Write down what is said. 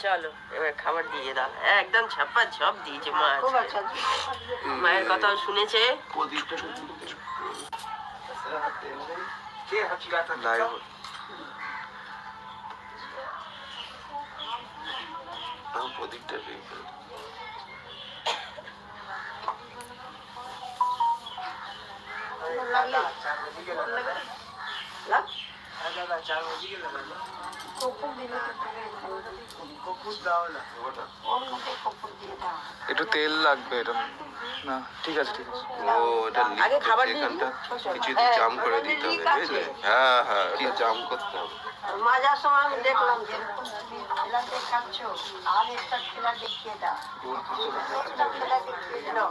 চলো এবার খাবার দিয়ে দাও। একদম ছাপ্পা ঝপ দিয়েছে মা। মায়ের কথাও শুনেছে। একটু তেল লাগবে এটা না। ঠিক আছে ঠিক আছে। ও এটা আগে খাবার দিয়ে এখানটা কিছু জাম করে দিতে হবে বুঝলে? হ্যাঁ হ্যাঁ কি জাম করতে হবে। মা যাওয়ার সময় আমি দেখলাম যেরকম তুমি খেলা দেখাচ্ছ আর একটা খেলা দেখিয়ে দাও। খেলা দেখিয়ে দাও।